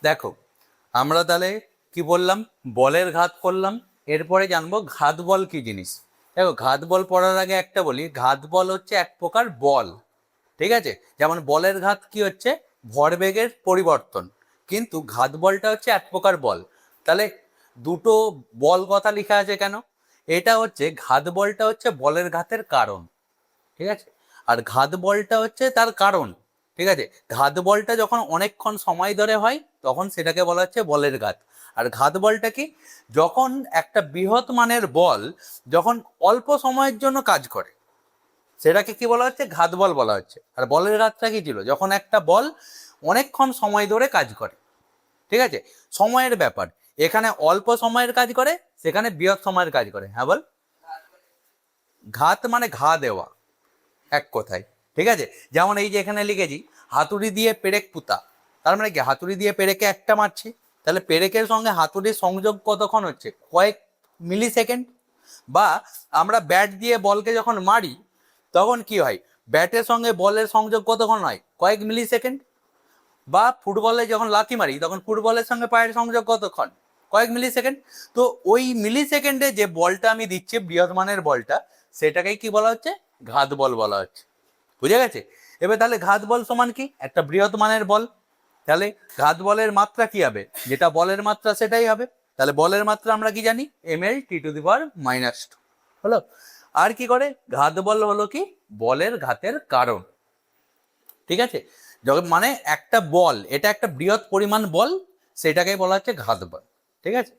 দেখো, আমরা তাহলে কি বললাম, বলের ঘাত করলাম। এরপরে জানবো ঘাত বল কি জিনিস। দেখো, ঘাত বল পড়ার আগে একটা বলি, ঘাত বল হচ্ছে এক প্রকার বল। ঠিক আছে, যেমন বলের ঘাত কি হচ্ছে ভরবেগের পরিবর্তন, কিন্তু ঘাত বলটা হচ্ছে এক প্রকার বল। তাহলে দুটো বল কথা লেখা আছে কেন? এটা হচ্ছে ঘাত বলটা হচ্ছে বলের ঘাতের কারণ। ঠিক আছে, আর ঘাত বলটা হচ্ছে তার কারণ। ঠিক আছে, ঘাত বলটা যখন অনেকক্ষণ সময় ধরে হয় তখন সেটাকে বলা হচ্ছে বলের ঘাত। আর ঘাত বলটা কি, যখন একটা বৃহৎ মানের বল যখন অল্প সময়ের জন্য কাজ করে সেটাকে কি বলা হচ্ছে, ঘাত বল বলা হচ্ছে। আর বলের ঘাতটা কি ছিল, যখন একটা বল অনেকক্ষণ সময় ধরে কাজ করে। ঠিক আছে, সময়ের ব্যাপার, এখানে অল্প সময়ের কাজ করে, সেখানে বৃহৎ সময়ের কাজ করে। হ্যাঁ বল। ঘাত মানে ঘা দেওয়া, এক কথায়। ঠিক আছে, যেমন এই যে এখানে লিখেছি হাতুড়ি দিয়ে পেরেক পুঁতা, তার মানে কি হাতুড়ি দিয়ে পেরেকে একটা মারছি, তাহলে পেরেকের সঙ্গে হাতুড়ির সংযোগ কতক্ষণ হচ্ছে, কয়েক মিলি সেকেন্ড। বা আমরা ব্যাট দিয়ে বলকে যখন মারি তখন কি হয়, ব্যাটের সঙ্গে বলের সংযোগ কতক্ষণ হয়, কয়েক মিলি সেকেন্ড। বা ফুটবলে যখন লাথি মারি তখন ফুটবলের সঙ্গে পায়ের সংযোগ কতক্ষণ, কয়েক মিলি সেকেন্ড। তো ওই মিলি সেকেন্ডে যে বলটা আমি দিচ্ছি বৃহৎ মানের বলটা, সেটাকেই কি বলা হচ্ছে, ঘাত বল বলা হচ্ছে। বুঝে গেছে? এবার তাহলে ঘাত বল সমান কি, একটা বৃহৎ মানের বল। তাহলে ঘাত বলের মাত্রা কি হবে, যেটা বলের মাত্রা সেটাই হবে। তাহলে বলের মাত্রা আমরা কি জানি, ml (T⁻²) হলো। আর কি করে, ঘাত বল হলো কি বলের ঘাতের কারণ। ঠিক আছে, যখন মানে একটা বল, এটা একটা বৃহৎ পরিমাণ বল, সেটাকেই বলা হচ্ছে ঘাত বল। ঠিক আছে।